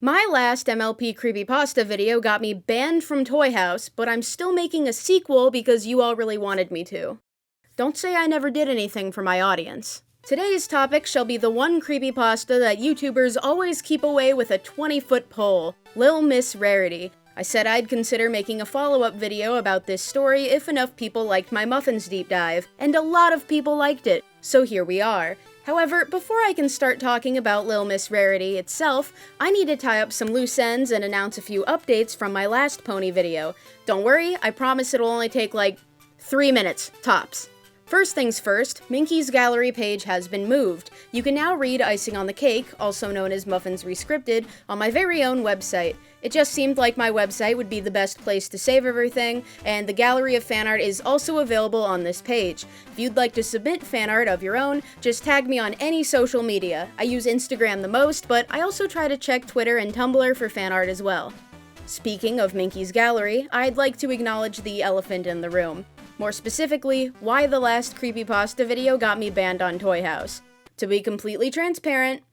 My last MLP Creepypasta video got me banned from Toy House, but I'm still making a sequel because you all really wanted me to. Don't say I never did anything for my audience. Today's topic shall be the one creepypasta that YouTubers always keep away with a 20-foot pole, Lil Miss Rarity. I said I'd consider making a follow-up video about this story if enough people liked my Muffins deep dive, and a lot of people liked it, so here we are. However, before I can start talking about Lil Miss Rarity itself, I need to tie up some loose ends and announce a few updates from my last pony video. Don't worry, I promise it'll only take like 3 minutes, tops. First things first, Minkie's gallery page has been moved. You can now read Icing on the Cake, also known as Muffins Rescripted, on my very own website. It just seemed like my website would be the best place to save everything, and the gallery of fan art is also available on this page. If you'd like to submit fan art of your own, just tag me on any social media. I use Instagram the most, but I also try to check Twitter and Tumblr for fan art as well. Speaking of Minkie's gallery, I'd like to acknowledge the elephant in the room. More specifically, why the last creepypasta video got me banned on Toy House. To be completely transparent,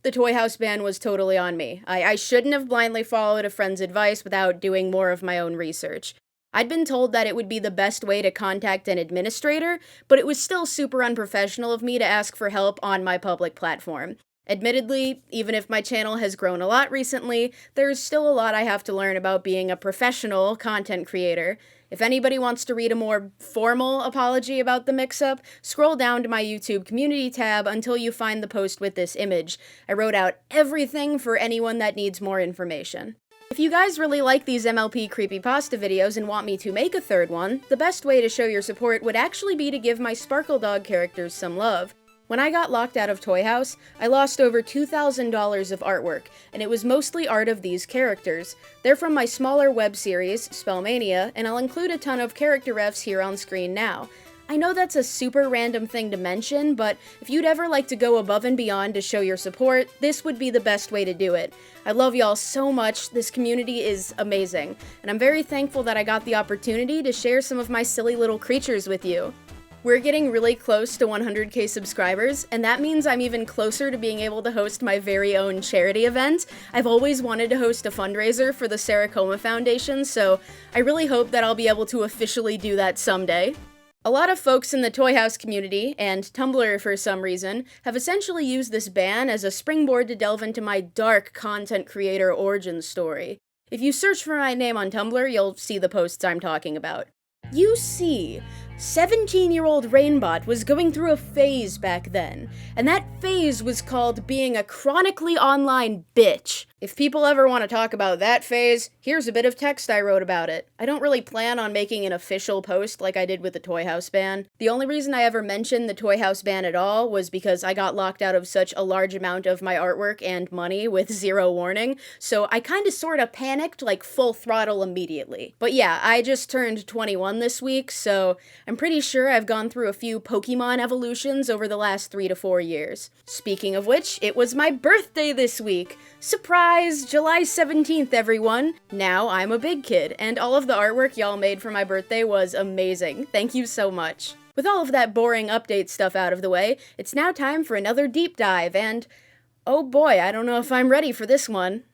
the Toy House ban was totally on me. I shouldn't have blindly followed a friend's advice without doing more of my own research. I'd been told that it would be the best way to contact an administrator, but it was still super unprofessional of me to ask for help on my public platform. Admittedly, even if my channel has grown a lot recently, there's still a lot I have to learn about being a professional content creator. If anybody wants to read a more formal apology about the mix-up, scroll down to my YouTube community tab until you find the post with this image. I wrote out everything for anyone that needs more information. If you guys really like these MLP Creepypasta videos and want me to make a third one, the best way to show your support would actually be to give my Sparkle Dog characters some love. When I got locked out of Toy House, I lost over $2,000 of artwork, and it was mostly art of these characters. They're from my smaller web series, Spellmania, and I'll include a ton of character refs here on screen now. I know that's a super random thing to mention, but if you'd ever like to go above and beyond to show your support, this would be the best way to do it. I love y'all so much, this community is amazing, and I'm very thankful that I got the opportunity to share some of my silly little creatures with you. We're getting really close to 100k subscribers, and that means I'm even closer to being able to host my very own charity event. I've always wanted to host a fundraiser for the Sarah Coma Foundation, so I really hope that I'll be able to officially do that someday. A lot of folks in the Toy House community, and Tumblr for some reason, have essentially used this ban as a springboard to delve into my dark content creator origin story. If you search for my name on Tumblr, you'll see the posts I'm talking about. You see, 17-year-old Rainbott was going through a phase back then, and that phase was called being a chronically online bitch. If people ever want to talk about that phase, here's a bit of text I wrote about it. I don't really plan on making an official post like I did with the Toy House ban. The only reason I ever mentioned the Toy House ban at all was because I got locked out of such a large amount of my artwork and money with zero warning, so I kinda sorta panicked like full throttle immediately. But yeah, I just turned 21 this week, so I'm pretty sure I've gone through a few Pokemon evolutions over the last 3 to 4 years. Speaking of which, it was my birthday this week! Surprise! July 17th, everyone! Now I'm a big kid, and all of the artwork y'all made for my birthday was amazing. Thank you so much. With all of that boring update stuff out of the way, it's now time for another deep dive, and oh boy, I don't know if I'm ready for this one.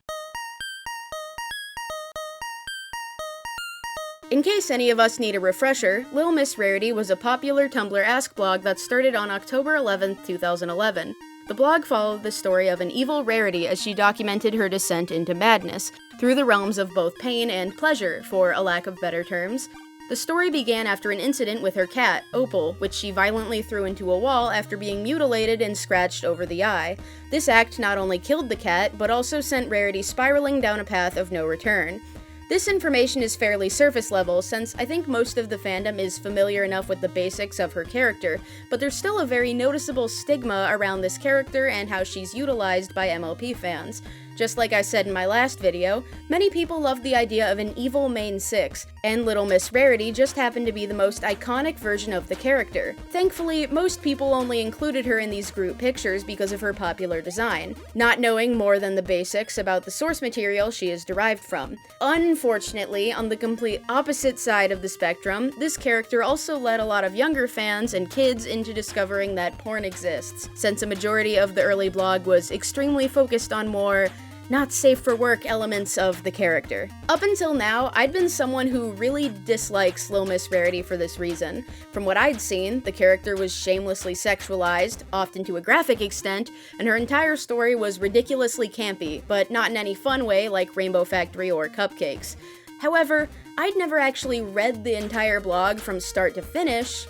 In case any of us need a refresher, Lil Miss Rarity was a popular Tumblr Ask blog that started on October 11th, 2011. The blog followed the story of an evil Rarity as she documented her descent into madness, through the realms of both pain and pleasure, for a lack of better terms. The story began after an incident with her cat, Opal, which she violently threw into a wall after being mutilated and scratched over the eye. This act not only killed the cat, but also sent Rarity spiraling down a path of no return. This information is fairly surface level, since I think most of the fandom is familiar enough with the basics of her character, but there's still a very noticeable stigma around this character and how she's utilized by MLP fans. Just like I said in my last video, many people love the idea of an evil main 6, and Lil Miss Rarity just happened to be the most iconic version of the character. Thankfully, most people only included her in these group pictures because of her popular design, not knowing more than the basics about the source material she is derived from. Unfortunately, on the complete opposite side of the spectrum, this character also led a lot of younger fans and kids into discovering that porn exists, since a majority of the early blog was extremely focused on more not safe for work elements of the character. Up until now, I'd been someone who really dislikes Lil Miss Rarity for this reason. From what I'd seen, the character was shamelessly sexualized, often to a graphic extent, and her entire story was ridiculously campy, but not in any fun way like Rainbow Factory or Cupcakes. However, I'd never actually read the entire blog from start to finish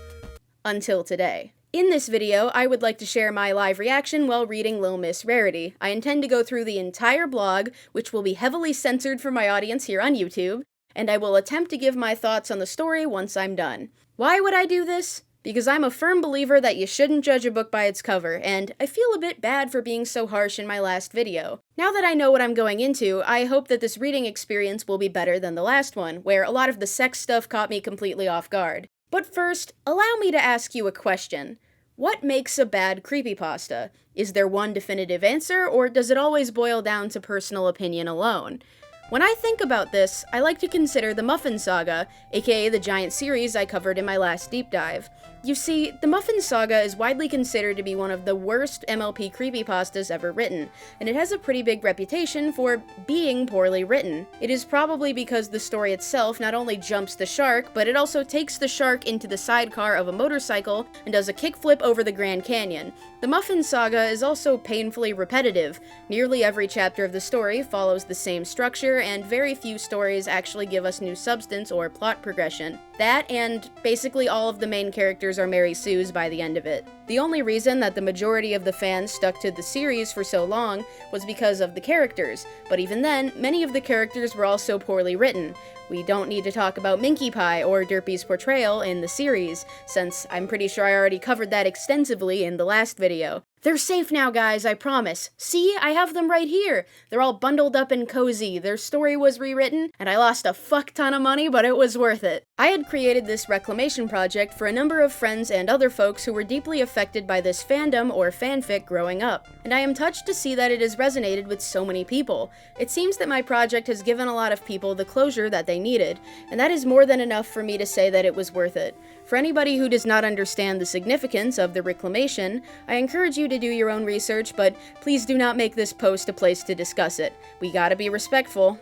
until today. In this video, I would like to share my live reaction while reading Lil Miss Rarity. I intend to go through the entire blog, which will be heavily censored for my audience here on YouTube, and I will attempt to give my thoughts on the story once I'm done. Why would I do this? Because I'm a firm believer that you shouldn't judge a book by its cover, and I feel a bit bad for being so harsh in my last video. Now that I know what I'm going into, I hope that this reading experience will be better than the last one, where a lot of the sex stuff caught me completely off guard. But first, allow me to ask you a question. What makes a bad creepypasta? Is there one definitive answer, or does it always boil down to personal opinion alone? When I think about this, I like to consider the Muffin Saga, aka the giant series I covered in my last deep dive. You see, the Muffin Saga is widely considered to be one of the worst MLP creepypastas ever written, and it has a pretty big reputation for being poorly written. It is probably because the story itself not only jumps the shark, but it also takes the shark into the sidecar of a motorcycle and does a kickflip over the Grand Canyon. The Muffin Saga is also painfully repetitive. Nearly every chapter of the story follows the same structure, and very few stories actually give us new substance or plot progression. That, and basically all of the main characters are Mary Sue's by the end of it. The only reason that the majority of the fans stuck to the series for so long was because of the characters, but even then, many of the characters were also poorly written. We don't need to talk about Minkie Pie or Derpy's portrayal in the series, since I'm pretty sure I already covered that extensively in the last video. They're safe now, guys, I promise. See, I have them right here. They're all bundled up and cozy, their story was rewritten, and I lost a fuck ton of money, but it was worth it. I had created this reclamation project for a number of friends and other folks who were deeply affected by this fandom or fanfic growing up, and I am touched to see that it has resonated with so many people. It seems that my project has given a lot of people the closure that they needed, and that is more than enough for me to say that it was worth it. For anybody who does not understand the significance of the reclamation, I encourage you to do your own research, but please do not make this post a place to discuss it. We gotta be respectful.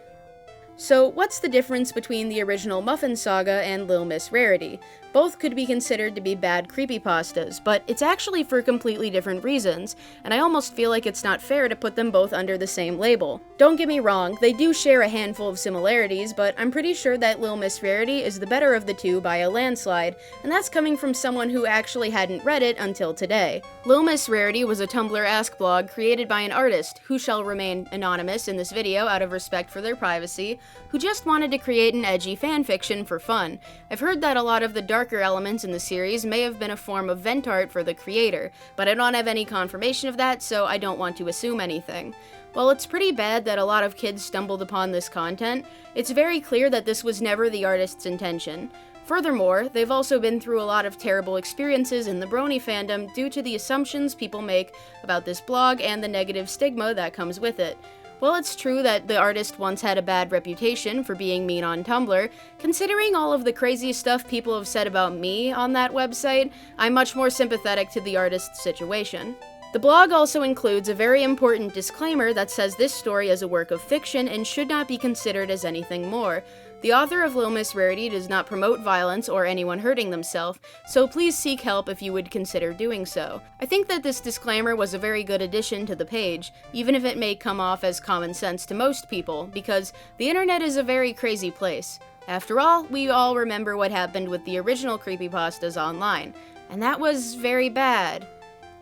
So, what's the difference between the original Muffin Saga and Lil Miss Rarity? Both could be considered to be bad creepypastas, but it's actually for completely different reasons, and I almost feel like it's not fair to put them both under the same label. Don't get me wrong, they do share a handful of similarities, but I'm pretty sure that Lil Miss Rarity is the better of the two by a landslide, and that's coming from someone who actually hadn't read it until today. Lil Miss Rarity was a Tumblr Ask blog created by an artist, who shall remain anonymous in this video out of respect for their privacy, who just wanted to create an edgy fanfiction for fun. I've heard that a lot of the darker elements in the series may have been a form of vent art for the creator, but I don't have any confirmation of that, so I don't want to assume anything. While it's pretty bad that a lot of kids stumbled upon this content, it's very clear that this was never the artist's intention. Furthermore, they've also been through a lot of terrible experiences in the brony fandom due to the assumptions people make about this blog and the negative stigma that comes with it. While it's true that the artist once had a bad reputation for being mean on Tumblr, considering all of the crazy stuff people have said about me on that website, I'm much more sympathetic to the artist's situation. The blog also includes a very important disclaimer that says this story is a work of fiction and should not be considered as anything more. The author of Lil Miss Rarity does not promote violence or anyone hurting themselves, so please seek help if you would consider doing so. I think that this disclaimer was a very good addition to the page, even if it may come off as common sense to most people, because the internet is a very crazy place. After all, we all remember what happened with the original creepypastas online, and that was very bad.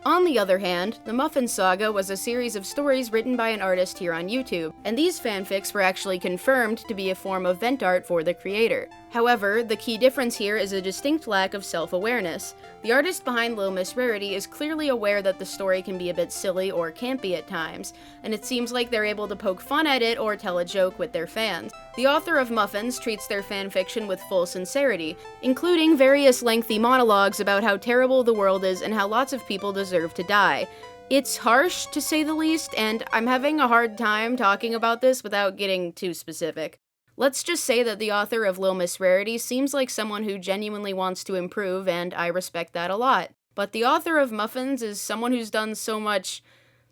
On the other hand, the Muffin Saga was a series of stories written by an artist here on YouTube, and these fanfics were actually confirmed to be a form of vent art for the creator. However, the key difference here is a distinct lack of self-awareness. The artist behind Lil Miss Rarity is clearly aware that the story can be a bit silly or campy at times, and it seems like they're able to poke fun at it or tell a joke with their fans. The author of Muffins treats their fanfiction with full sincerity, including various lengthy monologues about how terrible the world is and how lots of people deserve to die. It's harsh, to say the least, and I'm having a hard time talking about this without getting too specific. Let's just say that the author of Lil Miss Rarity seems like someone who genuinely wants to improve, and I respect that a lot. But the author of Muffins is someone who's done so much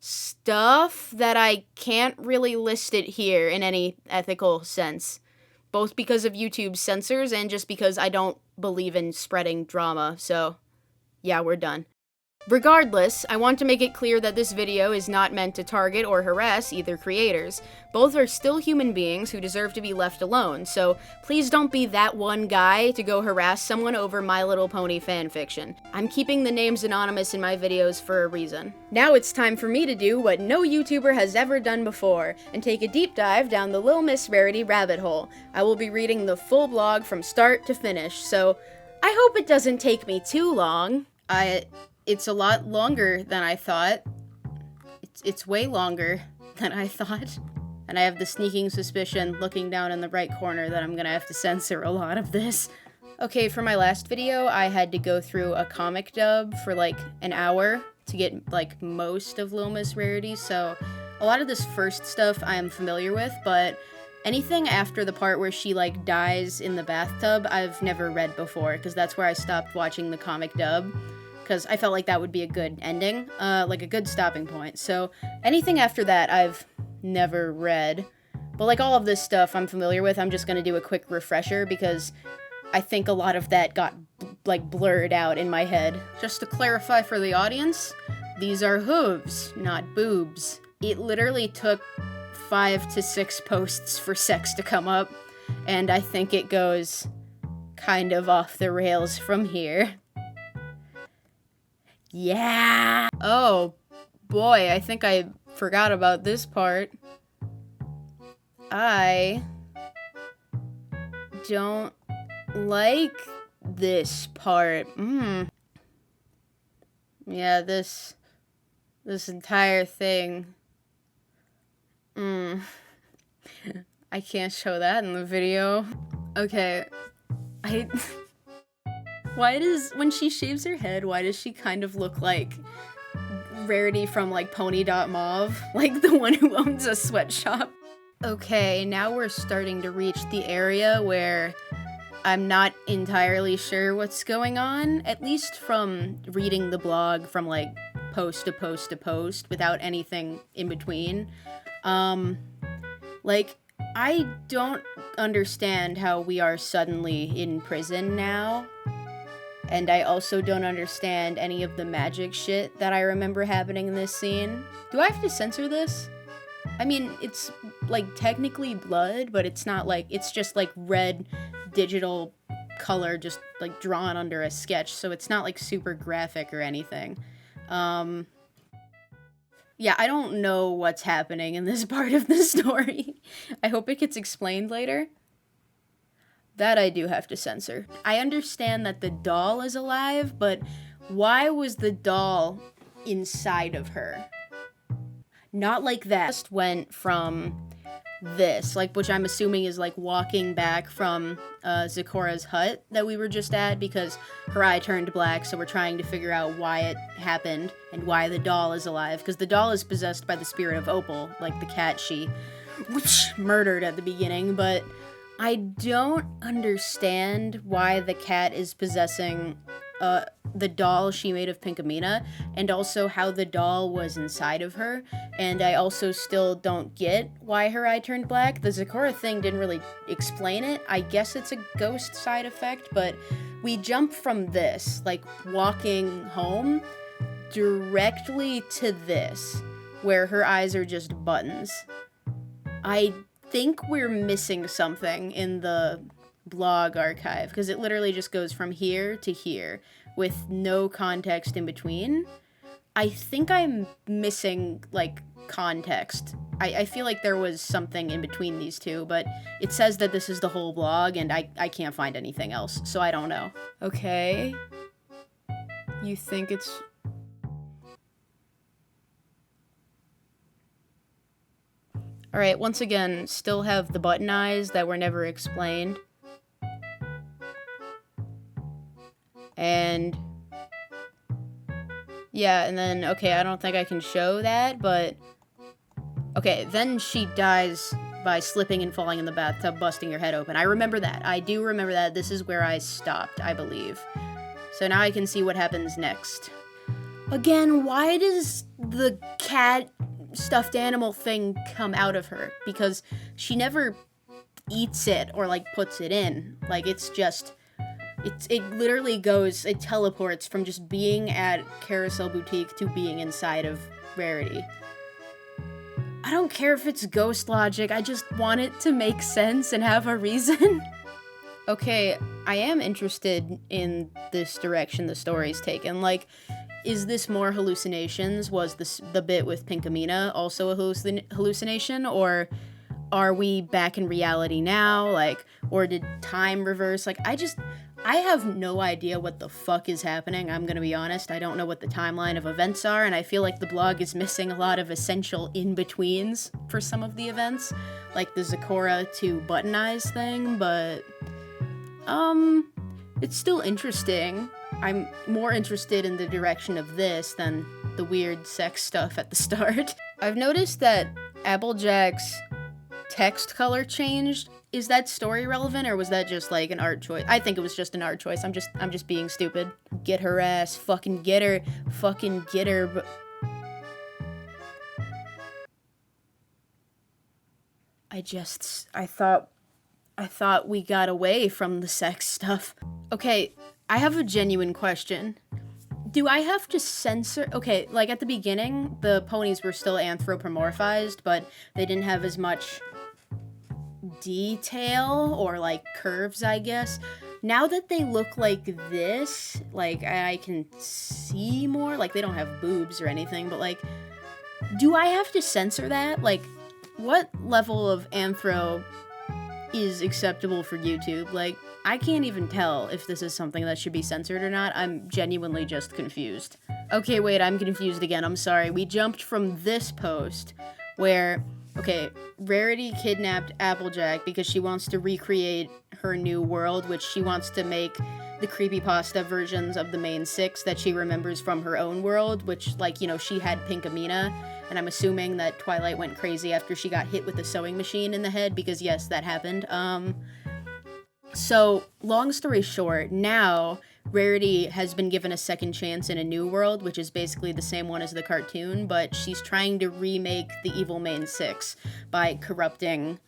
stuff that I can't really list it here in any ethical sense. Both because of YouTube's censors and just because I don't believe in spreading drama, so yeah, we're done. Regardless, I want to make it clear that this video is not meant to target or harass either creators. Both are still human beings who deserve to be left alone, so please don't be that one guy to go harass someone over My Little Pony fanfiction. I'm keeping the names anonymous in my videos for a reason. Now it's time for me to do what no YouTuber has ever done before, and take a deep dive down the Lil Miss Rarity rabbit hole. I will be reading the full blog from start to finish, so I hope it doesn't take me too long. It's a lot longer than I thought. It's way longer than I thought. And I have the sneaking suspicion, looking down in the right corner, that I'm gonna have to censor a lot of this. Okay, for my last video, I had to go through a comic dub for like an hour to get like most of Lil Miss Rarity, so a lot of this first stuff I am familiar with, but anything after the part where she like dies in the bathtub, I've never read before, because that's where I stopped watching the comic dub. Because I felt like that would be a good ending, like a good stopping point. So anything after that I've never read. But like all of this stuff I'm familiar with, I'm just gonna do a quick refresher because I think a lot of that got like blurred out in my head. Just to clarify for the audience, these are hooves, not boobs. It literally took 5 to 6 posts for sex to come up, and I think it goes kind of off the rails from here. Yeah! Oh, boy, I think I forgot about this part. I don't like this part. Yeah, this entire thing. I can't show that in the video. Okay, when she shaves her head, why does she kind of look like Rarity from, like, pony.mov? Like, the one who owns a sweatshop? Okay, now we're starting to reach the area where I'm not entirely sure what's going on, at least from reading the blog from, like, post to post to post, without anything in between. Like, I don't understand how we are suddenly in prison now. And I also don't understand any of the magic shit that I remember happening in this scene. Do I have to censor this? I mean, it's, like, technically blood, but it's not, like, it's just, like, red digital color just, like, drawn under a sketch, so it's not, like, super graphic or anything. Yeah, I don't know what's happening in this part of the story. I hope it gets explained later. That I do have to censor. I understand that the doll is alive, but why was the doll inside of her? Not like that. Just went from this, like, which I'm assuming is like walking back from Zecora's hut that we were just at, because her eye turned black, so we're trying to figure out why it happened and why the doll is alive, because the doll is possessed by the spirit of Opal, like the cat she murdered at the beginning, but I don't understand why the cat is possessing the doll she made of Pinkamena, and also how the doll was inside of her, and I also still don't get why her eye turned black. The Zecora thing didn't really explain it. I guess it's a ghost side effect, but we jump from this, like, walking home, directly to this, where her eyes are just buttons. I think we're missing something in the blog archive, because it literally just goes from here to here with no context in between. I think I'm missing, like, context. I feel like there was something in between these two, but it says that this is the whole blog, and I can't find anything else, so I don't know. Okay. You think it's... Alright, once again, still have the button eyes that were never explained. And... yeah, and then, okay, I don't think I can show that, but... okay, then she dies by slipping and falling in the bathtub, busting her head open. I remember that. I do remember that. This is where I stopped, I believe. So now I can see what happens next. Again, why does the cat stuffed animal thing come out of her? Because she never eats it or, like, puts it in. Like, it literally goes, it teleports from just being at Carousel Boutique to being inside of Rarity. I don't care if it's ghost logic, I just want it to make sense and have a reason. Okay, I am interested in this direction the story's taken. Like, is this more hallucinations? Was the bit with Pinkamena also a hallucination? Or are we back in reality now? Like, or did time reverse? Like, I have no idea what the fuck is happening, I'm gonna be honest. I don't know what the timeline of events are, and I feel like the blog is missing a lot of essential in-betweens for some of the events, like the Zakora to Button Eyes thing, but, it's still interesting. I'm more interested in the direction of this than the weird sex stuff at the start. I've noticed that Applejack's text color changed. Is that story relevant, or was that just like an art choice? I think it was just an art choice. I'm just being stupid. Get her ass, fucking get her, but I thought we got away from the sex stuff. Okay, I have a genuine question. Do I have to censor? Okay, like at the beginning, the ponies were still anthropomorphized, but they didn't have as much detail or like curves, I guess. Now that they look like this, like I can see more, like they don't have boobs or anything, but like, do I have to censor that? Like, what level of anthro is acceptable for YouTube? Like, I can't even tell if this is something that should be censored or not. I'm genuinely just confused. Okay, wait, I'm confused again. I'm sorry. We jumped from this post where, okay, Rarity kidnapped Applejack because she wants to recreate her new world, which she wants to make the creepypasta versions of the main six that she remembers from her own world, which, like, you know, she had Pinkamena, and I'm assuming that Twilight went crazy after she got hit with a sewing machine in the head, because yes, that happened. So, long story short, now Rarity has been given a second chance in a new world, which is basically the same one as the cartoon, but she's trying to remake the evil main six by corrupting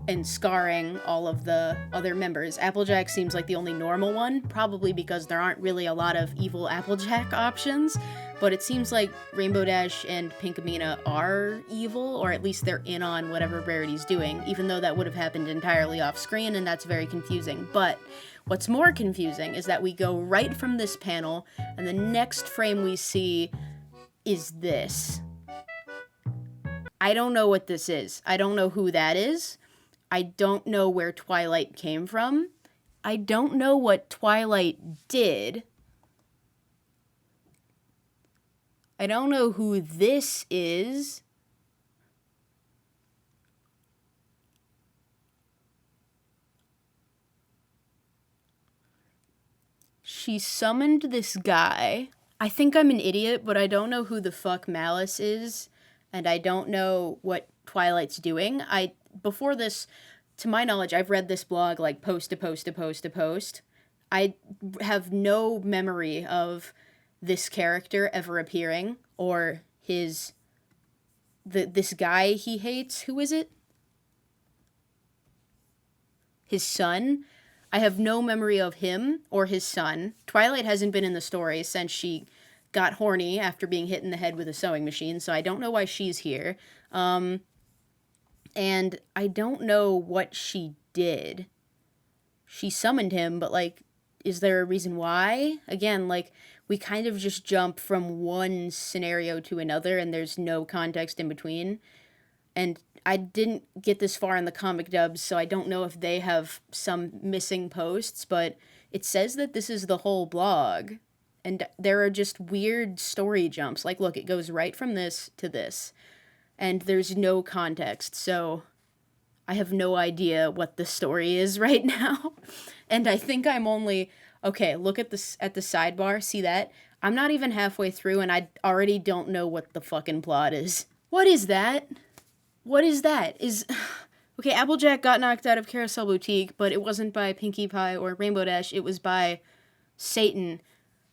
and scarring all of the other members. Applejack seems like the only normal one, probably because there aren't really a lot of evil Applejack options, but it seems like Rainbow Dash and Pinkamena are evil, or at least they're in on whatever Rarity's doing, even though that would have happened entirely off screen, and that's very confusing. But what's more confusing is that we go right from this panel, and the next frame we see is this. I don't know what this is. I don't know who that is. I don't know where Twilight came from. I don't know what Twilight did. I don't know who this is. She summoned this guy. I think I'm an idiot, but I don't know who the fuck Malice is, and I don't know what Twilight's doing. Before this, to my knowledge, I've read this blog like post to post to post to post. I have no memory of this character ever appearing, or this guy he hates. Who is it? His son? I have no memory of him or his son. Twilight hasn't been in the story since she got horny after being hit in the head with a sewing machine, so I don't know why she's here. And I don't know what she did. She summoned him, but, like, is there a reason why? Again, like, we kind of just jump from one scenario to another, and there's no context in between. And I didn't get this far in the comic dubs, so I don't know if they have some missing posts, but it says that this is the whole blog. And there are just weird story jumps. Like, look, it goes right from this to this. And there's no context, so I have no idea what the story is right now. And I think I'm only... Okay, look at the sidebar, see that? I'm not even halfway through, and I already don't know what the fucking plot is. What is that? What is that? Okay, Applejack got knocked out of Carousel Boutique, but it wasn't by Minkie Pie or Rainbow Dash, it was by Satan.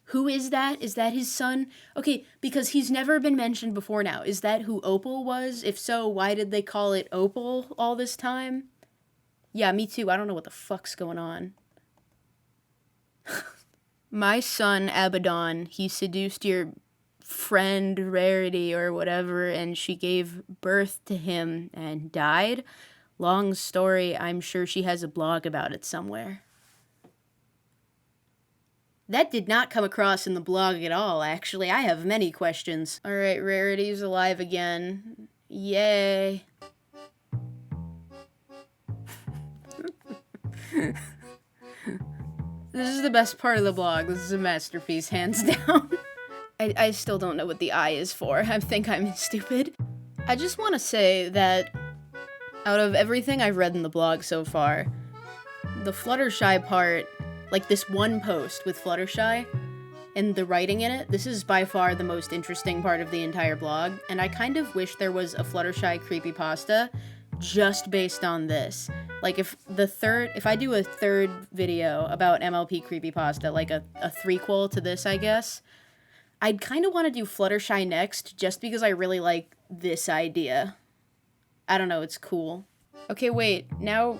Who is that? Is that his son? Okay, because he's never been mentioned before now. Is that who Opal was? If so, why did they call it Opal all this time? Yeah, me too. I don't know what the fuck's going on. My son, Abaddon, he seduced your friend Rarity or whatever, and she gave birth to him and died. Long story, I'm sure she has a blog about it somewhere. That did not come across in the blog at all, actually. I have many questions. Alright, Rarity's alive again. Yay. This is the best part of the blog. This is a masterpiece, hands down. I still don't know what the eye is for. I think I'm stupid. I just want to say that out of everything I've read in the blog so far, the Fluttershy part, like this one post with Fluttershy and the writing in it, this is by far the most interesting part of the entire blog, and I kind of wish there was a Fluttershy creepypasta just based on this. Like if I do a third video about MLP Creepypasta, like a threequel to this, I guess, I'd kind of want to do Fluttershy next just because I really like this idea. I don't know, it's cool. Okay, wait, now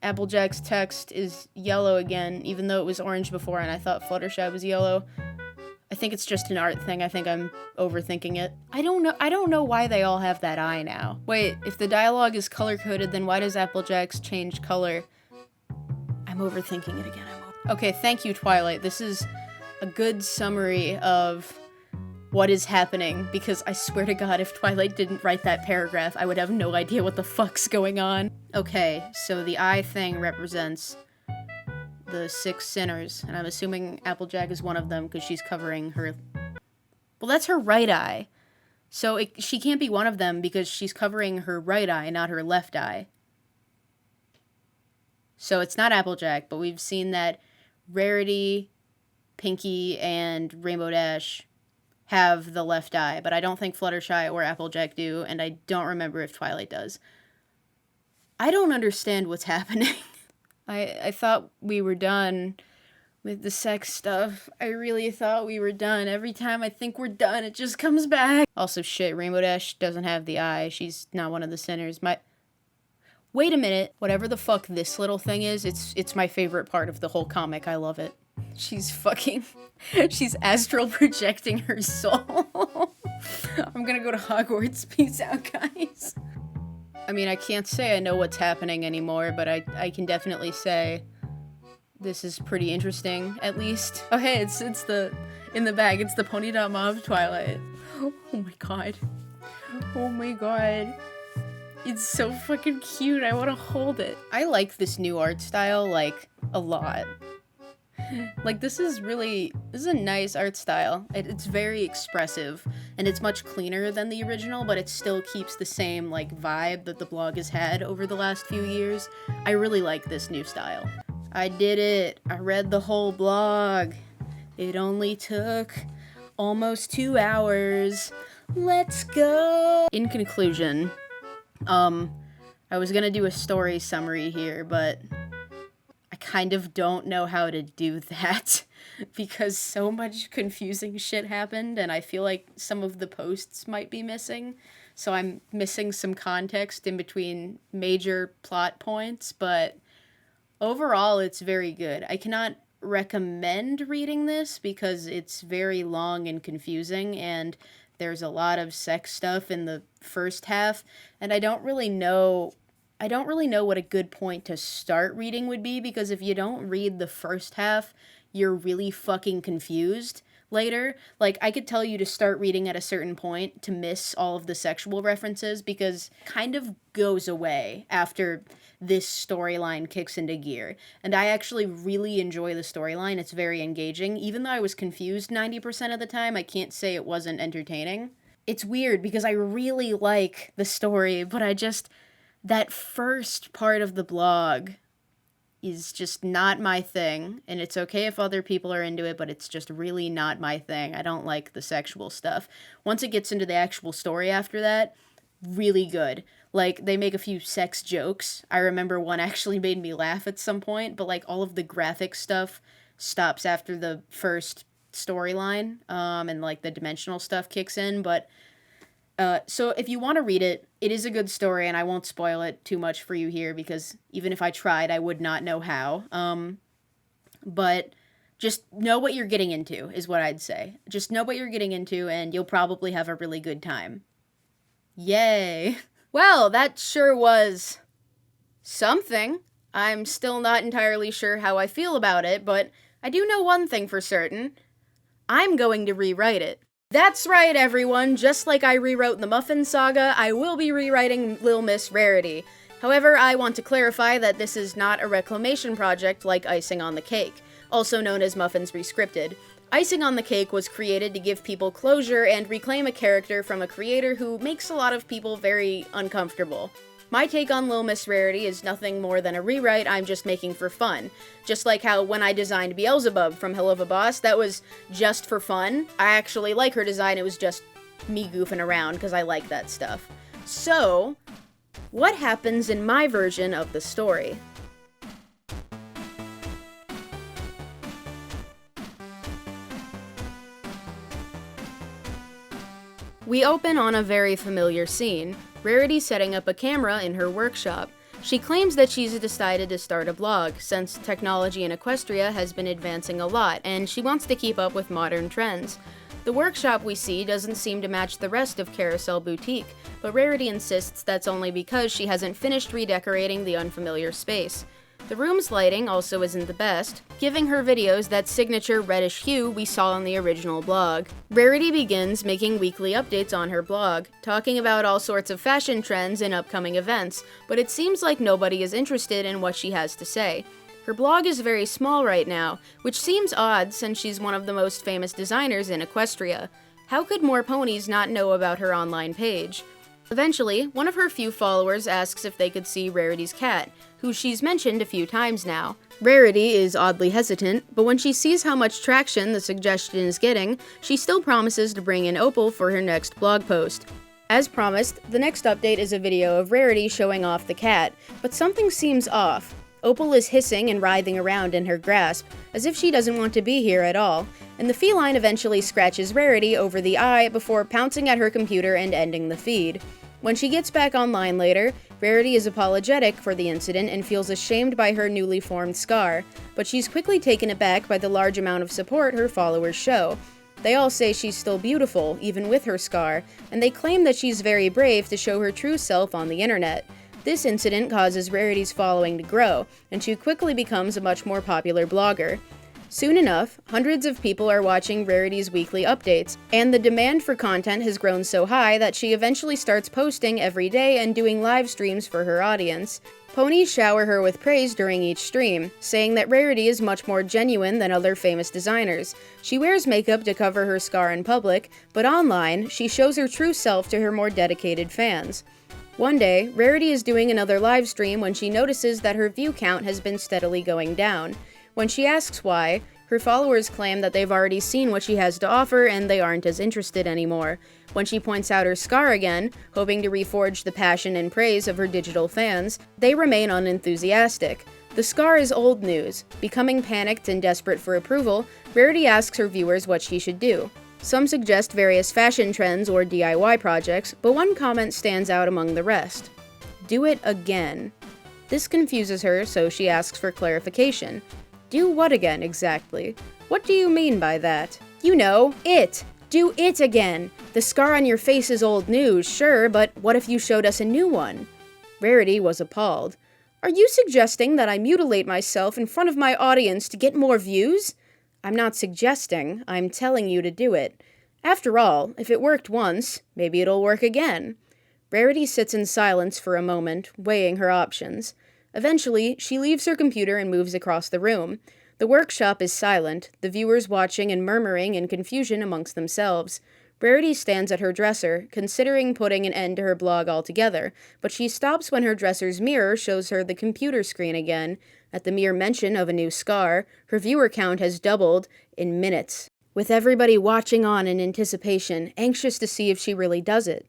Applejack's text is yellow again, even though it was orange before and I thought Fluttershy was yellow. I think it's just an art thing. I think I'm overthinking it. I don't know why they all have that eye now. Wait, if the dialogue is color-coded, then why does Applejack's change color? I'm overthinking it again. Okay, thank you, Twilight. This is a good summary of what is happening, because I swear to God, if Twilight didn't write that paragraph, I would have no idea what the fuck's going on. Okay, so the eye thing represents the 6 sinners, and I'm assuming Applejack is one of them because she's covering her... Well, that's her right eye. So she can't be one of them because she's covering her right eye, not her left eye. So it's not Applejack, but we've seen that Rarity, Pinkie, and Rainbow Dash have the left eye, but I don't think Fluttershy or Applejack do, and I don't remember if Twilight does. I don't understand what's happening. I thought we were done with the sex stuff. I really thought we were done. Every time I think we're done, it just comes back. Also, shit, Rainbow Dash doesn't have the eye. She's not one of the sinners. Wait a minute. Whatever the fuck this little thing is, it's my favorite part of the whole comic. I love it. She's astral projecting her soul. I'm gonna go to Hogwarts. Peace out, guys. I mean, I can't say I know what's happening anymore, but I can definitely say this is pretty interesting, at least. Oh hey, it's in the bag, it's the pony.mov Twilight. Oh my god. Oh my god. It's so fucking cute, I wanna hold it. I like this new art style, like, a lot. Like, this is a nice art style. It's very expressive, and it's much cleaner than the original, but it still keeps the same, like, vibe that the blog has had over the last few years. I really like this new style. I did it! I read the whole blog. It only took almost 2 hours. Let's go! In conclusion, I was gonna do a story summary here, but I kind of don't know how to do that because so much confusing shit happened and I feel like some of the posts might be missing. So I'm missing some context in between major plot points, but overall it's very good. I cannot recommend reading this because it's very long and confusing and there's a lot of sex stuff in the first half and I don't really know what a good point to start reading would be, because if you don't read the first half, you're really fucking confused later. Like, I could tell you to start reading at a certain point to miss all of the sexual references, because it kind of goes away after this storyline kicks into gear. And I actually really enjoy the storyline. It's very engaging. Even though I was confused 90% of the time, I can't say it wasn't entertaining. It's weird, because I really like the story, but that first part of the blog is just not my thing, and it's okay if other people are into it, but it's just really not my thing. I don't like the sexual stuff. Once it gets into the actual story after that, really good. Like, they make a few sex jokes. I remember one actually made me laugh at some point, but, like, all of the graphic stuff stops after the first storyline, and like the dimensional stuff kicks in, but so if you want to read it, it is a good story, and I won't spoil it too much for you here because even if I tried, I would not know how. But just know what you're getting into is what I'd say. Just know what you're getting into, and you'll probably have a really good time. Yay! Well, that sure was something. I'm still not entirely sure how I feel about it, but I do know one thing for certain. I'm going to rewrite it. That's right, everyone. Just like I rewrote the Muffin Saga, I will be rewriting Lil Miss Rarity. However, I want to clarify that this is not a reclamation project like Icing on the Cake, also known as Muffins Rescripted. Icing on the Cake was created to give people closure and reclaim a character from a creator who makes a lot of people very uncomfortable. My take on Lil Miss Rarity is nothing more than a rewrite I'm just making for fun. Just like how when I designed Beelzebub from Hill of a Boss, that was just for fun. I actually like her design, it was just me goofing around because I like that stuff. So, what happens in my version of the story? We open on a very familiar scene. Rarity setting up a camera in her workshop. She claims that she's decided to start a blog, since technology in Equestria has been advancing a lot, and she wants to keep up with modern trends. The workshop we see doesn't seem to match the rest of Carousel Boutique, but Rarity insists that's only because she hasn't finished redecorating the unfamiliar space. The room's lighting also isn't the best, giving her videos that signature reddish hue we saw in the original blog. Rarity begins making weekly updates on her blog, talking about all sorts of fashion trends and upcoming events, but it seems like nobody is interested in what she has to say. Her blog is very small right now, which seems odd since she's one of the most famous designers in Equestria. How could more ponies not know about her online page? Eventually, one of her few followers asks if they could see Rarity's cat, who she's mentioned a few times now. Rarity is oddly hesitant, but when she sees how much traction the suggestion is getting, she still promises to bring in Opal for her next blog post. As promised, the next update is a video of Rarity showing off the cat, but something seems off. Opal is hissing and writhing around in her grasp, as if she doesn't want to be here at all, and the feline eventually scratches Rarity over the eye before pouncing at her computer and ending the feed. When she gets back online later, Rarity is apologetic for the incident and feels ashamed by her newly formed scar, but she's quickly taken aback by the large amount of support her followers show. They all say she's still beautiful, even with her scar, and they claim that she's very brave to show her true self on the internet. This incident causes Rarity's following to grow, and she quickly becomes a much more popular blogger. Soon enough, hundreds of people are watching Rarity's weekly updates, and the demand for content has grown so high that she eventually starts posting every day and doing live streams for her audience. Ponies shower her with praise during each stream, saying that Rarity is much more genuine than other famous designers. She wears makeup to cover her scar in public, but online, she shows her true self to her more dedicated fans. One day, Rarity is doing another live stream when she notices that her view count has been steadily going down. When she asks why, her followers claim that they've already seen what she has to offer and they aren't as interested anymore. When she points out her scar again, hoping to reforge the passion and praise of her digital fans, they remain unenthusiastic. The scar is old news. Becoming panicked and desperate for approval, Rarity asks her viewers what she should do. Some suggest various fashion trends or DIY projects, but one comment stands out among the rest. Do it again. This confuses her, so she asks for clarification. Do what again, exactly? What do you mean by that? You know, it! Do it again! The scar on your face is old news, sure, but what if you showed us a new one? Rarity was appalled. Are you suggesting that I mutilate myself in front of my audience to get more views? I'm not suggesting, I'm telling you to do it. After all, if it worked once, maybe it'll work again. Rarity sits in silence for a moment, weighing her options. Eventually, she leaves her computer and moves across the room. The workshop is silent, the viewers watching and murmuring in confusion amongst themselves. Rarity stands at her dresser, considering putting an end to her blog altogether, but she stops when her dresser's mirror shows her the computer screen again. At the mere mention of a new scar, her viewer count has doubled in minutes, with everybody watching on in anticipation, anxious to see if she really does it.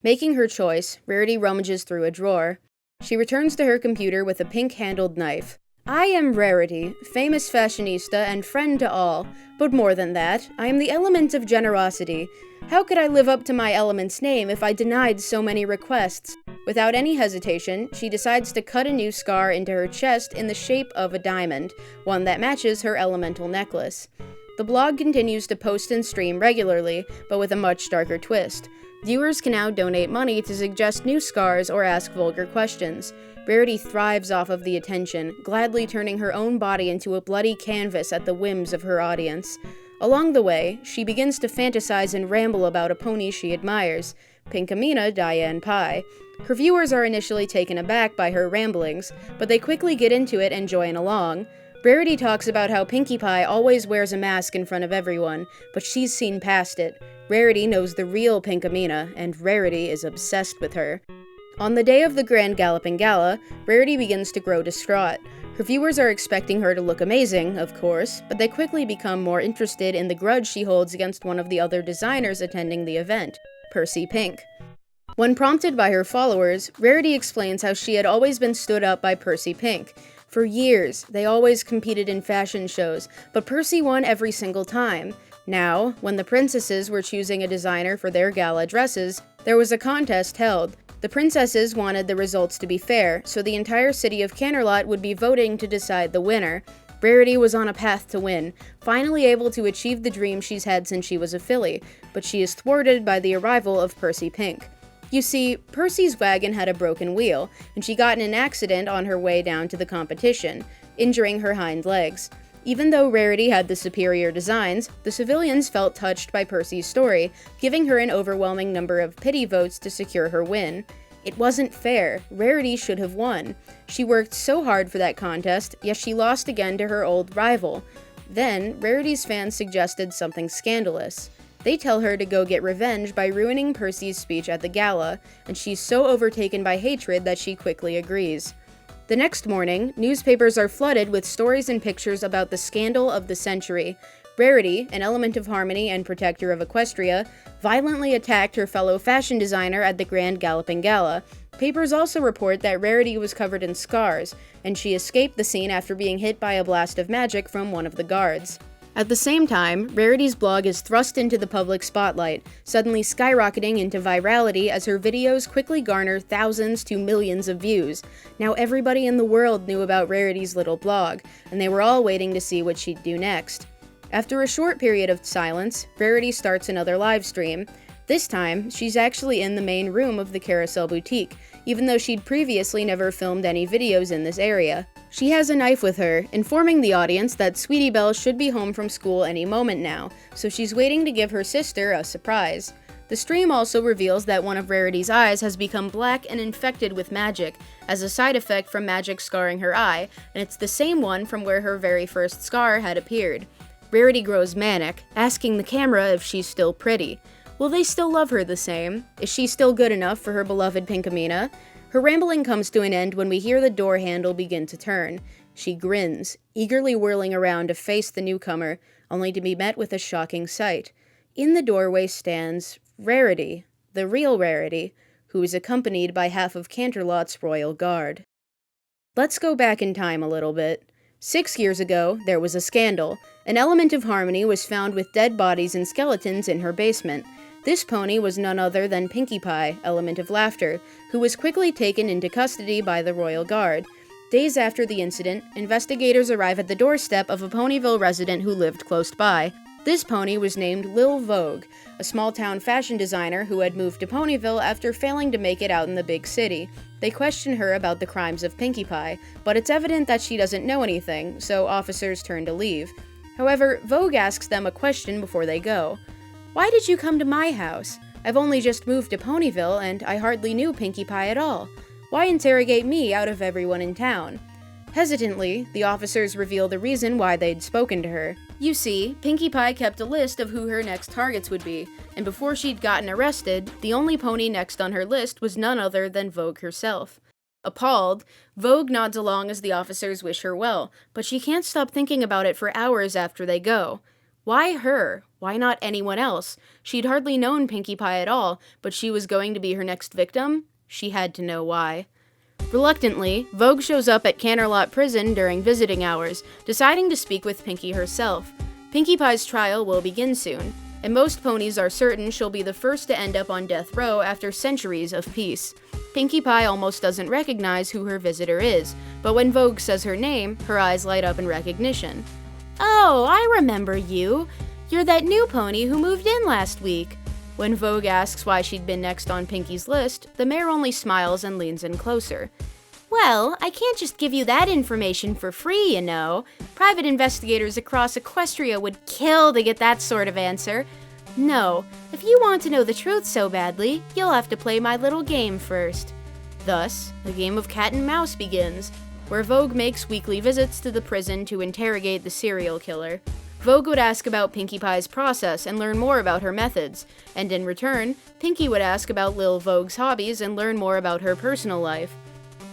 Making her choice, Rarity rummages through a drawer. She returns to her computer with a pink-handled knife. I am Rarity, famous fashionista and friend to all, but more than that, I am the element of generosity. How could I live up to my element's name if I denied so many requests? Without any hesitation, she decides to cut a new scar into her chest in the shape of a diamond, one that matches her elemental necklace. The blog continues to post and stream regularly, but with a much darker twist. Viewers can now donate money to suggest new scars or ask vulgar questions. Rarity thrives off of the attention, gladly turning her own body into a bloody canvas at the whims of her audience. Along the way, she begins to fantasize and ramble about a pony she admires, Pinkamena Pie. Her viewers are initially taken aback by her ramblings, but they quickly get into it and join along. Rarity talks about how Pinkie Pie always wears a mask in front of everyone, but she's seen past it. Rarity knows the real Pinkamena, and Rarity is obsessed with her. On the day of the Grand Galloping Gala, Rarity begins to grow distraught. Her viewers are expecting her to look amazing, of course, but they quickly become more interested in the grudge she holds against one of the other designers attending the event, Percy Pink. When prompted by her followers, Rarity explains how she had always been stood up by Percy Pink. For years, they always competed in fashion shows, but Percy won every single time. Now, when the princesses were choosing a designer for their gala dresses, there was a contest held. The princesses wanted the results to be fair, so the entire city of Canterlot would be voting to decide the winner. Rarity was on a path to win, finally able to achieve the dream she's had since she was a filly, but she is thwarted by the arrival of Percy Pink. You see, Percy's wagon had a broken wheel, and she got in an accident on her way down to the competition, injuring her hind legs. Even though Rarity had the superior designs, the civilians felt touched by Percy's story, giving her an overwhelming number of pity votes to secure her win. It wasn't fair. Rarity should have won. She worked so hard for that contest, yet she lost again to her old rival. Then, Rarity's fans suggested something scandalous. They tell her to go get revenge by ruining Percy's speech at the gala, and she's so overtaken by hatred that she quickly agrees. The next morning, newspapers are flooded with stories and pictures about the scandal of the century. Rarity, an element of harmony and protector of Equestria, violently attacked her fellow fashion designer at the Grand Galloping Gala. Papers also report that Rarity was covered in scars, and she escaped the scene after being hit by a blast of magic from one of the guards. At the same time, Rarity's blog is thrust into the public spotlight, suddenly skyrocketing into virality as her videos quickly garner thousands to millions of views. Now everybody in the world knew about Rarity's little blog, and they were all waiting to see what she'd do next. After a short period of silence, Rarity starts another live stream. This time, she's actually in the main room of the Carousel Boutique, even though she'd previously never filmed any videos in this area. She has a knife with her, informing the audience that Sweetie Belle should be home from school any moment now, so she's waiting to give her sister a surprise. The stream also reveals that one of Rarity's eyes has become black and infected with magic, as a side effect from magic scarring her eye, and it's the same one from where her very first scar had appeared. Rarity grows manic, asking the camera if she's still pretty. Will they still love her the same? Is she still good enough for her beloved Pinkamena? Her rambling comes to an end when we hear the door handle begin to turn. She grins, eagerly whirling around to face the newcomer, only to be met with a shocking sight. In the doorway stands Rarity, the real Rarity, who is accompanied by half of Canterlot's royal guard. Let's go back in time a little bit. 6 years ago, there was a scandal. An element of harmony was found with dead bodies and skeletons in her basement. This pony was none other than Pinkie Pie, element of laughter, who was quickly taken into custody by the royal guard. Days after the incident, investigators arrive at the doorstep of a Ponyville resident who lived close by. This pony was named Lil Vogue, a small-town fashion designer who had moved to Ponyville after failing to make it out in the big city. They question her about the crimes of Pinkie Pie, but it's evident that she doesn't know anything, so officers turn to leave. However, Vogue asks them a question before they go. "Why did you come to my house? I've only just moved to Ponyville, and I hardly knew Pinkie Pie at all. Why interrogate me out of everyone in town?" Hesitantly, the officers reveal the reason why they'd spoken to her. You see, Pinkie Pie kept a list of who her next targets would be, and before she'd gotten arrested, the only pony next on her list was none other than Vogue herself. Appalled, Vogue nods along as the officers wish her well, but she can't stop thinking about it for hours after they go. Why her? Why not anyone else? She'd hardly known Pinkie Pie at all, but she was going to be her next victim? She had to know why. Reluctantly, Vogue shows up at Canterlot Prison during visiting hours, deciding to speak with Pinkie herself. Pinkie Pie's trial will begin soon, and most ponies are certain she'll be the first to end up on death row after centuries of peace. Pinkie Pie almost doesn't recognize who her visitor is, but when Vogue says her name, her eyes light up in recognition. "Oh, I remember you! You're that new pony who moved in last week." When Vogue asks why she'd been next on Pinkie's list, the mayor only smiles and leans in closer. "Well, I can't just give you that information for free, you know. Private investigators across Equestria would kill to get that sort of answer. No, if you want to know the truth so badly, you'll have to play my little game first." Thus, a game of cat and mouse begins, where Vogue makes weekly visits to the prison to interrogate the serial killer. Vogue would ask about Pinkie Pie's process and learn more about her methods, and in return, Pinkie would ask about Lil Vogue's hobbies and learn more about her personal life.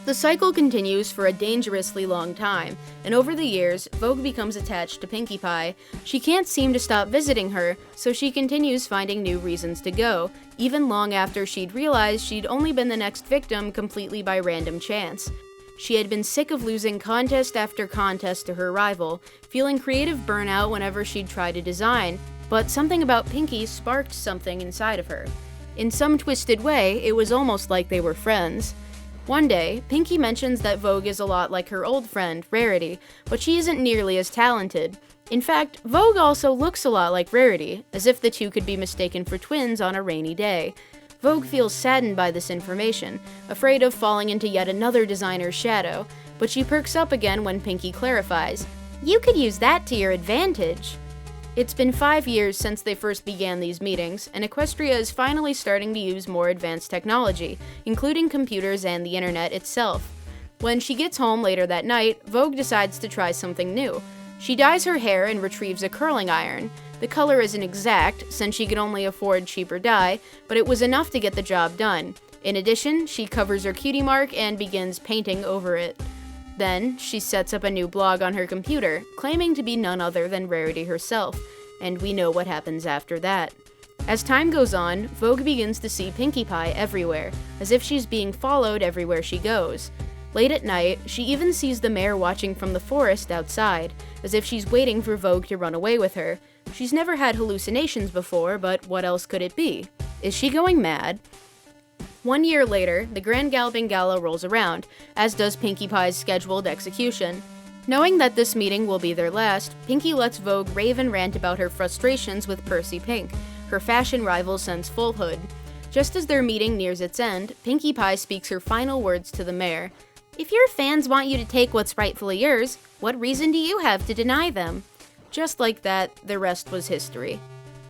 The cycle continues for a dangerously long time, and over the years, Vogue becomes attached to Pinkie Pie. She can't seem to stop visiting her, so she continues finding new reasons to go, even long after she'd realized she'd only been the next victim completely by random chance. She had been sick of losing contest after contest to her rival, feeling creative burnout whenever she'd try to design, but something about Pinkie sparked something inside of her. In some twisted way, it was almost like they were friends. One day, Pinkie mentions that Vogue is a lot like her old friend, Rarity, but she isn't nearly as talented. In fact, Vogue also looks a lot like Rarity, as if the two could be mistaken for twins on a rainy day. Vogue feels saddened by this information, afraid of falling into yet another designer's shadow, but she perks up again when Pinkie clarifies, "You could use that to your advantage." It's been 5 years since they first began these meetings, and Equestria is finally starting to use more advanced technology, including computers and the internet itself. When she gets home later that night, Vogue decides to try something new. She dyes her hair and retrieves a curling iron. The color isn't exact, since she could only afford cheaper dye, but it was enough to get the job done. In addition, she covers her cutie mark and begins painting over it. Then, she sets up a new blog on her computer, claiming to be none other than Rarity herself, and we know what happens after that. As time goes on, Vogue begins to see Pinkie Pie everywhere, as if she's being followed everywhere she goes. Late at night, she even sees the mayor watching from the forest outside, as if she's waiting for Vogue to run away with her. She's never had hallucinations before, but what else could it be? Is she going mad? 1 year later, the Grand Galloping Gala rolls around, as does Pinkie Pie's scheduled execution. Knowing that this meeting will be their last, Pinkie lets Vogue rave and rant about her frustrations with Percy Pink, her fashion rival since Fullhood. Just as their meeting nears its end, Pinkie Pie speaks her final words to the mayor. "If your fans want you to take what's rightfully yours, what reason do you have to deny them?" Just like that, the rest was history.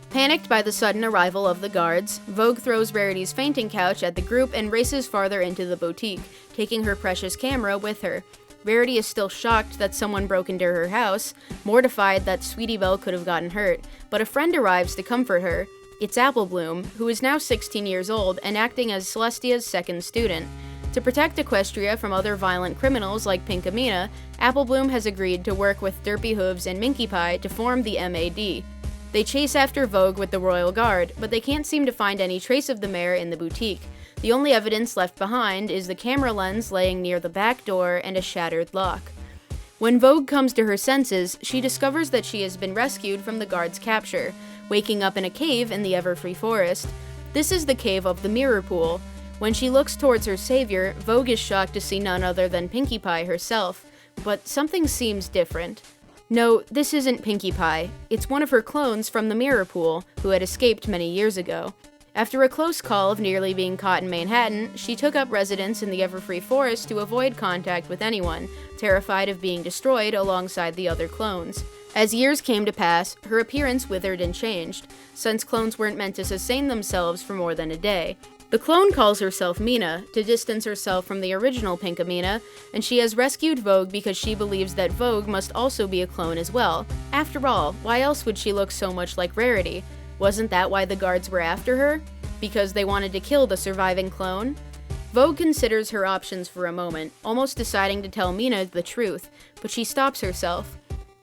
Panicked by the sudden arrival of the guards, Vogue throws Rarity's fainting couch at the group and races farther into the boutique, taking her precious camera with her. Rarity is still shocked that someone broke into her house, mortified that Sweetie Belle could have gotten hurt, but a friend arrives to comfort her. It's Apple Bloom, who is now 16 years old and acting as Celestia's second student. To protect Equestria from other violent criminals like Pinkamena, Apple Bloom has agreed to work with Derpy Hooves and Minkie Pie to form the MAD. They chase after Vogue with the Royal Guard, but they can't seem to find any trace of the mayor in the boutique. The only evidence left behind is the camera lens laying near the back door and a shattered lock. When Vogue comes to her senses, she discovers that she has been rescued from the guard's capture, waking up in a cave in the Everfree Forest. This is the cave of the Mirror Pool. When she looks towards her savior, Vogue is shocked to see none other than Pinkie Pie herself, but something seems different. No, this isn't Pinkie Pie. It's one of her clones from the Mirror Pool, who had escaped many years ago. After a close call of nearly being caught in Manhattan, she took up residence in the Everfree Forest to avoid contact with anyone, terrified of being destroyed alongside the other clones. As years came to pass, her appearance withered and changed, since clones weren't meant to sustain themselves for more than a day. The clone calls herself Mina, to distance herself from the original Pinkamena, and she has rescued Vogue because she believes that Vogue must also be a clone as well. After all, why else would she look so much like Rarity? Wasn't that why the guards were after her? Because they wanted to kill the surviving clone? Vogue considers her options for a moment, almost deciding to tell Mina the truth, but she stops herself.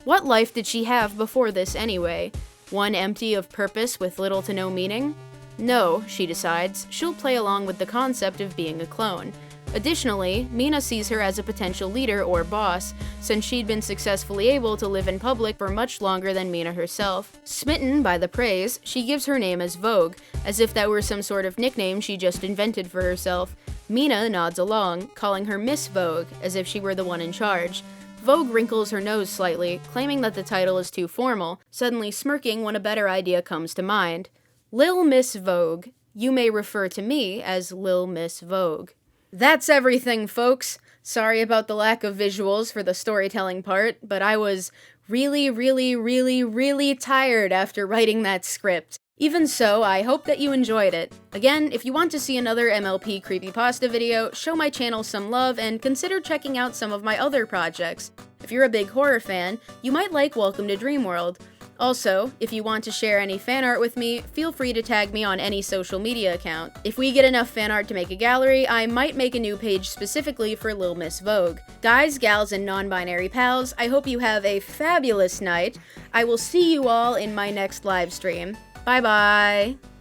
What life did she have before this anyway? One empty of purpose with little to no meaning? No, she decides, she'll play along with the concept of being a clone. Additionally, Mina sees her as a potential leader or boss, since she'd been successfully able to live in public for much longer than Mina herself. Smitten by the praise, she gives her name as Vogue, as if that were some sort of nickname she just invented for herself. Mina nods along, calling her Miss Vogue, as if she were the one in charge. Vogue wrinkles her nose slightly, claiming that the title is too formal, suddenly smirking when a better idea comes to mind. Lil Miss Vogue. You may refer to me as Lil Miss Vogue. That's everything, folks! Sorry about the lack of visuals for the storytelling part, but I was really tired after writing that script. Even so, I hope that you enjoyed it. Again, if you want to see another MLP Creepypasta video, show my channel some love and consider checking out some of my other projects. If you're a big horror fan, you might like Welcome to Dreamworld. Also, if you want to share any fan art with me, feel free to tag me on any social media account. If we get enough fan art to make a gallery, I might make a new page specifically for Lil Miss Vogue. Guys, gals, and non-binary pals, I hope you have a fabulous night. I will see you all in my next live stream. Bye-bye!